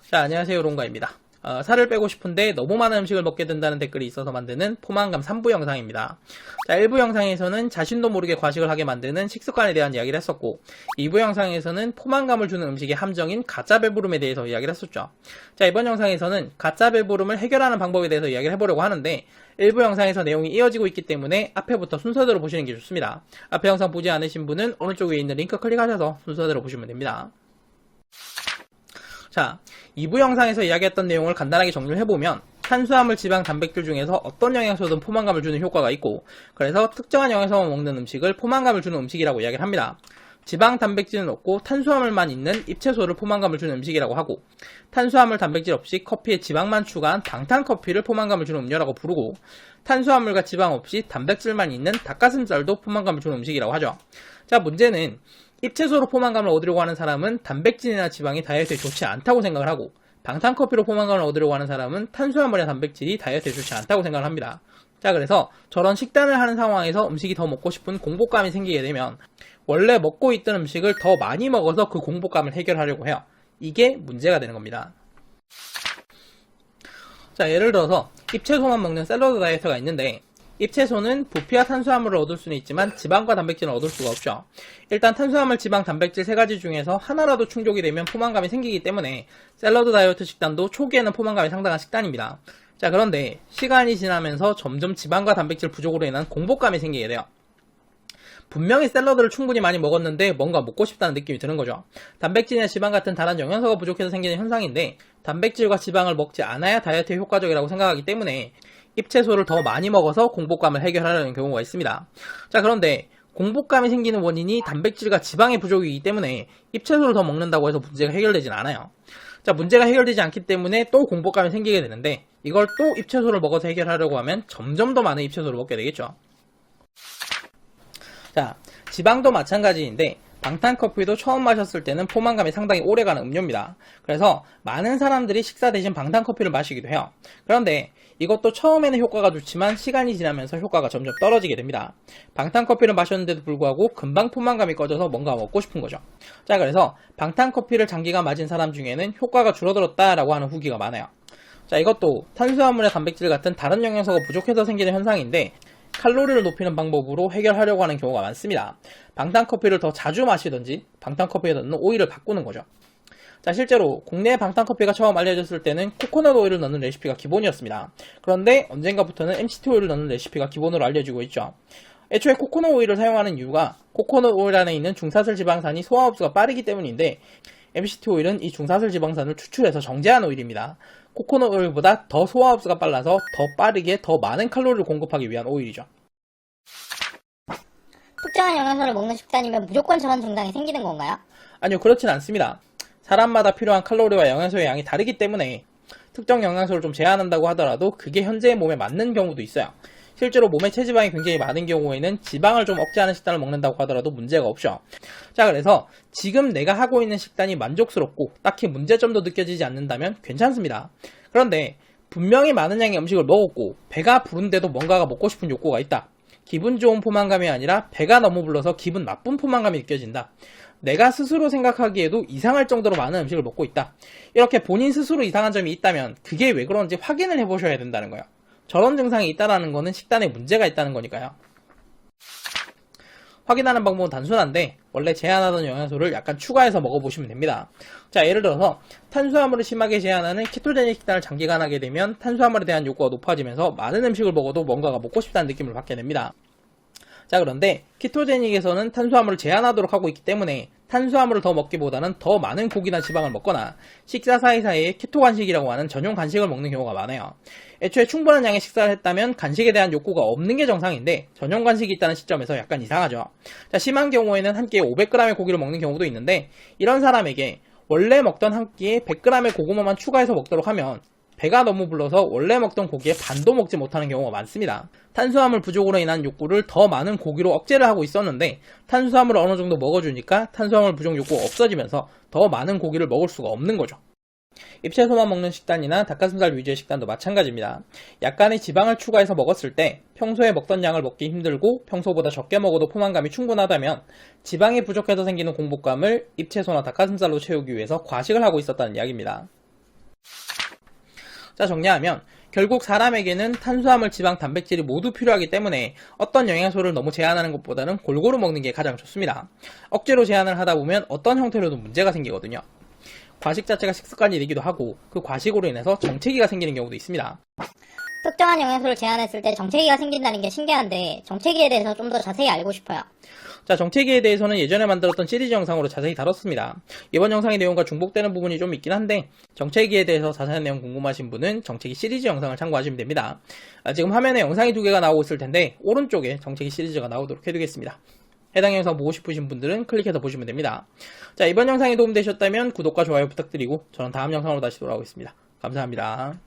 자, 안녕하세요. 롱가입니다. 살을 빼고 싶은데 너무 많은 음식을 먹게 된다는 댓글이 있어서 만드는 포만감 3부 영상입니다. 자, 1부 영상에서는 자신도 모르게 과식을 하게 만드는 식습관에 대한 이야기를 했었고 2부 영상에서는 포만감을 주는 음식의 함정인 가짜 배부름에 대해서 이야기를 했었죠. 자, 이번 영상에서는 가짜 배부름을 해결하는 방법에 대해서 이야기를 해보려고 하는데 1부 영상에서 내용이 이어지고 있기 때문에 앞에부터 순서대로 보시는 게 좋습니다. 앞에 영상 보지 않으신 분은 오른쪽 위에 있는 링크 클릭하셔서 순서대로 보시면 됩니다. 자, 2부 영상에서 이야기했던 내용을 간단하게 정리를 해보면 탄수화물, 지방, 단백질 중에서 어떤 영양소든 포만감을 주는 효과가 있고 그래서 특정한 영양소만 먹는 음식을 포만감을 주는 음식이라고 이야기를 합니다. 지방, 단백질은 없고 탄수화물만 있는 잎채소를 포만감을 주는 음식이라고 하고 탄수화물, 단백질 없이 커피에 지방만 추가한 방탄커피를 포만감을 주는 음료라고 부르고 탄수화물과 지방 없이 단백질만 있는 닭가슴살도 포만감을 주는 음식이라고 하죠. 자, 문제는 잎채소로 포만감을 얻으려고 하는 사람은 단백질이나 지방이 다이어트에 좋지 않다고 생각을 하고 방탄커피로 포만감을 얻으려고 하는 사람은 탄수화물이나 단백질이 다이어트에 좋지 않다고 생각을 합니다. 자, 그래서 저런 식단을 하는 상황에서 음식이 더 먹고 싶은 공복감이 생기게 되면 원래 먹고 있던 음식을 더 많이 먹어서 그 공복감을 해결하려고 해요. 이게 문제가 되는 겁니다. 자, 예를 들어서 잎채소만 먹는 샐러드 다이어트가 있는데 잎채소는 부피와 탄수화물을 얻을 수는 있지만 지방과 단백질은 얻을 수가 없죠. 일단 탄수화물, 지방, 단백질 세 가지 중에서 하나라도 충족이 되면 포만감이 생기기 때문에 샐러드 다이어트 식단도 초기에는 포만감이 상당한 식단입니다. 자, 그런데 시간이 지나면서 점점 지방과 단백질 부족으로 인한 공복감이 생기게 돼요. 분명히 샐러드를 충분히 많이 먹었는데 뭔가 먹고 싶다는 느낌이 드는 거죠. 단백질이나 지방 같은 다른 영양소가 부족해서 생기는 현상인데 단백질과 지방을 먹지 않아야 다이어트에 효과적이라고 생각하기 때문에 잎채소를 더 많이 먹어서 공복감을 해결하려는 경우가 있습니다. 자, 그런데 공복감이 생기는 원인이 단백질과 지방의 부족이기 때문에 잎채소를 더 먹는다고 해서 문제가 해결되진 않아요. 자, 문제가 해결되지 않기 때문에 또 공복감이 생기게 되는데 이걸 또 잎채소를 먹어서 해결하려고 하면 점점 더 많은 잎채소를 먹게 되겠죠. 자, 지방도 마찬가지인데 방탄커피도 처음 마셨을 때는 포만감이 상당히 오래가는 음료입니다. 그래서 많은 사람들이 식사 대신 방탄커피를 마시기도 해요. 그런데 이것도 처음에는 효과가 좋지만 시간이 지나면서 효과가 점점 떨어지게 됩니다. 방탄커피를 마셨는데도 불구하고 금방 포만감이 꺼져서 뭔가 먹고 싶은 거죠. 자, 그래서 방탄커피를 장기간 마신 사람 중에는 효과가 줄어들었다라고 하는 후기가 많아요. 자, 이것도 탄수화물과 단백질 같은 다른 영양소가 부족해서 생기는 현상인데 칼로리를 높이는 방법으로 해결하려고 하는 경우가 많습니다. 방탄커피를 더 자주 마시든지 방탄커피에 넣는 오일을 바꾸는 거죠. 자, 실제로 국내 방탄커피가 처음 알려졌을 때는 코코넛 오일을 넣는 레시피가 기본이었습니다. 그런데 언젠가부터는 MCT 오일을 넣는 레시피가 기본으로 알려지고 있죠. 애초에 코코넛 오일을 사용하는 이유가 코코넛 오일 안에 있는 중사슬 지방산이 소화 흡수가 빠르기 때문인데 MCT 오일은 이 중사슬 지방산을 추출해서 정제한 오일입니다. 코코넛 오일보다 더 소화 흡수가 빨라서 더 빠르게 더 많은 칼로리를 공급하기 위한 오일이죠. 특정한 영양소를 먹는 식단이면 무조건 저런 증상이 생기는 건가요? 아니요, 그렇진 않습니다. 사람마다 필요한 칼로리와 영양소의 양이 다르기 때문에 특정 영양소를 좀 제한한다고 하더라도 그게 현재의 몸에 맞는 경우도 있어요. 실제로 몸에 체지방이 굉장히 많은 경우에는 지방을 좀 억제하는 식단을 먹는다고 하더라도 문제가 없죠. 자, 그래서 지금 내가 하고 있는 식단이 만족스럽고 딱히 문제점도 느껴지지 않는다면 괜찮습니다. 그런데 분명히 많은 양의 음식을 먹었고 배가 부른데도 뭔가가 먹고 싶은 욕구가 있다. 기분 좋은 포만감이 아니라 배가 너무 불러서 기분 나쁜 포만감이 느껴진다. 내가 스스로 생각하기에도 이상할 정도로 많은 음식을 먹고 있다. 이렇게 본인 스스로 이상한 점이 있다면 그게 왜 그런지 확인을 해보셔야 된다는 거예요. 저런 증상이 있다는 거는 식단에 문제가 있다는 거니까요. 확인하는 방법은 단순한데 원래 제한하던 영양소를 약간 추가해서 먹어보시면 됩니다. 자, 예를 들어서 탄수화물을 심하게 제한하는 키토제닉 식단을 장기간 하게 되면 탄수화물에 대한 욕구가 높아지면서 많은 음식을 먹어도 뭔가가 먹고 싶다는 느낌을 받게 됩니다. 자, 그런데 키토제닉에서는 탄수화물을 제한하도록 하고 있기 때문에 탄수화물을 더 먹기보다는 더 많은 고기나 지방을 먹거나 식사 사이사이에 키토 간식이라고 하는 전용 간식을 먹는 경우가 많아요. 애초에 충분한 양의 식사를 했다면 간식에 대한 욕구가 없는 게 정상인데 전용 간식이 있다는 시점에서 약간 이상하죠. 자, 심한 경우에는 한 끼에 500g의 고기를 먹는 경우도 있는데 이런 사람에게 원래 먹던 한 끼에 100g의 고구마만 추가해서 먹도록 하면 배가 너무 불러서 원래 먹던 고기의 반도 먹지 못하는 경우가 많습니다. 탄수화물 부족으로 인한 욕구를 더 많은 고기로 억제를 하고 있었는데 탄수화물을 어느 정도 먹어주니까 탄수화물 부족 욕구가 없어지면서 더 많은 고기를 먹을 수가 없는 거죠. 잎채소만 먹는 식단이나 닭가슴살 위주의 식단도 마찬가지입니다. 약간의 지방을 추가해서 먹었을 때 평소에 먹던 양을 먹기 힘들고 평소보다 적게 먹어도 포만감이 충분하다면 지방이 부족해서 생기는 공복감을 잎채소나 닭가슴살로 채우기 위해서 과식을 하고 있었다는 이야기입니다. 자, 정리하면 결국 사람에게는 탄수화물, 지방, 단백질이 모두 필요하기 때문에 어떤 영양소를 너무 제한하는 것보다는 골고루 먹는 게 가장 좋습니다. 억지로 제한을 하다 보면 어떤 형태로도 문제가 생기거든요. 과식 자체가 식습관이 되기도 하고 그 과식으로 인해서 정체기가 생기는 경우도 있습니다. 특정한 영양소를 제한했을 때 정체기가 생긴다는 게 신기한데 정체기에 대해서 좀 더 자세히 알고 싶어요. 자, 정체기에 대해서는 예전에 만들었던 시리즈 영상으로 자세히 다뤘습니다. 이번 영상의 내용과 중복되는 부분이 좀 있긴 한데 정체기에 대해서 자세한 내용 궁금하신 분은 정체기 시리즈 영상을 참고하시면 됩니다. 지금 화면에 영상이 2개가 나오고 있을 텐데 오른쪽에 정체기 시리즈가 나오도록 해두겠습니다. 해당 영상 보고 싶으신 분들은 클릭해서 보시면 됩니다. 자, 이번 영상이 도움되셨다면 구독과 좋아요 부탁드리고 저는 다음 영상으로 다시 돌아오겠습니다. 감사합니다.